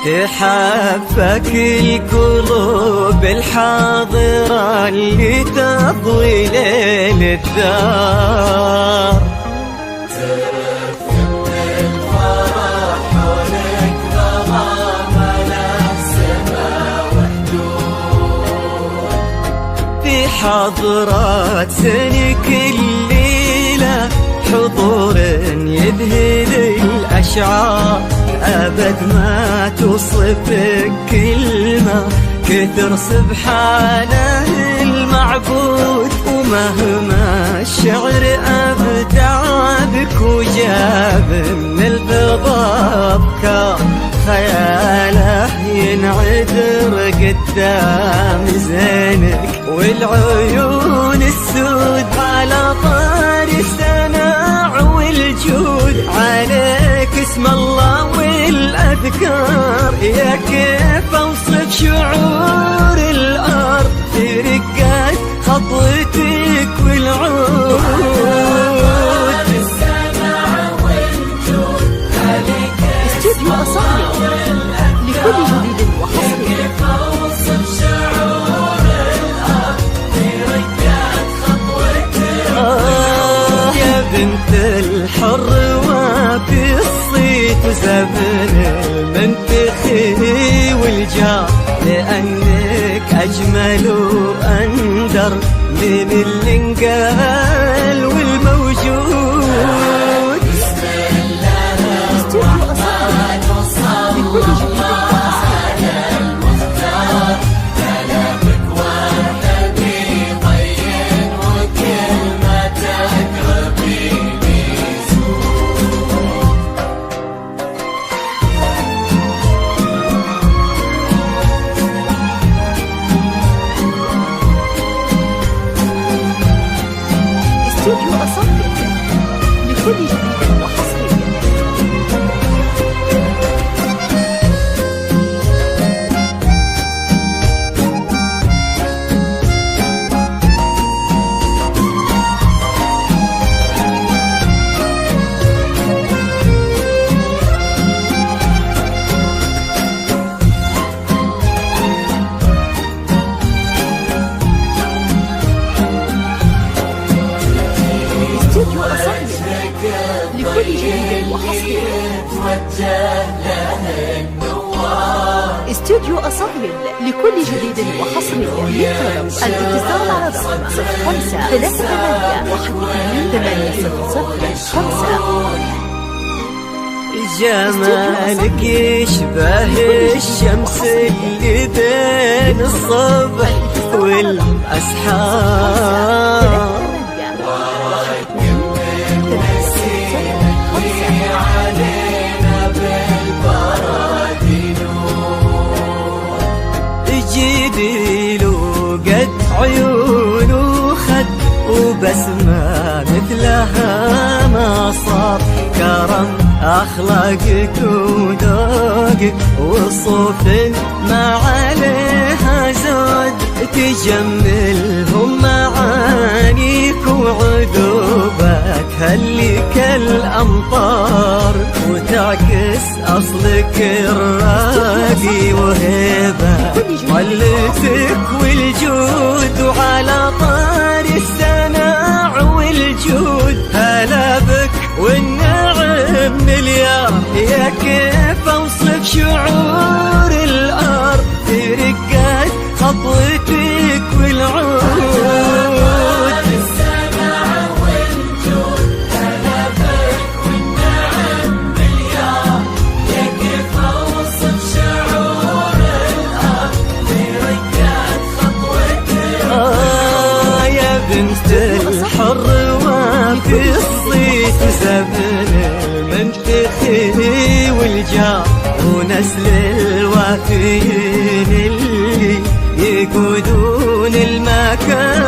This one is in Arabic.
تحبك القلوب الحاضرة اللي تضوي ليل الدار، ترفق الفرح حولك ظلام السما وحدود، في حضرات سنك الليلة حضور يذهل الأشعار، أبد ما توصفك كلمة كثر سبحانه المعبود، ومهما الشعر أبدع بك وجاب من الفضاء أفكار، خياله ينعذر قدام زينك، والعيون السود على طار السناع والجود، عليك اسم الله والأذكار، يا كيف أوصف شعور الأرض في رقات خطوتك والعود، السمع والجود عليك استوديو أصالة لكل جديد وحصري. كيف أوصف شعور الأرض في رقات خطوتك يا بنت الحر وفي الصيت وزبن المنتخي والجار، لأنك أجمل وأندر من اللي انقال والموجود. بسم الله استوديو أصالة لكل جديد وحصري. المختار كلامك وحدي طين وكلمتك ربيبي استوديو أصالة لكل جديد وحصري. استوديو أصالة لكل جديد وحصري. توجه له النوار، استوديو أصالة لكل جديد وحصري. للطلب الاتصال على رقم 0538180005. جمالك يشبه الشمس اللي بين الصبح والأسحار، علينا بالبرد نور، جديل وقد عيون وخد وبسمة مثلها ما صار، كرم أخلاقك وذوقك وصوف ما عليها زود، تجملهم معانيك وعذوبك هلي كالأمطار، وتعكس أصلك الراقي وهبة طلتك والجود، وعلى طار السناع والجود هلا بك والنعم مليار، يا كيف أوصف شعور الأرض في رقات خطوتك والعود، السمع والجود هلا بك والنعم مليار، يا كيف أوصف شعور الأرض في رقات خطوتك يا بنت الحر وفي الصيت زبن المنتخي والجار، ونسل الوافيين اللي يقودون المكان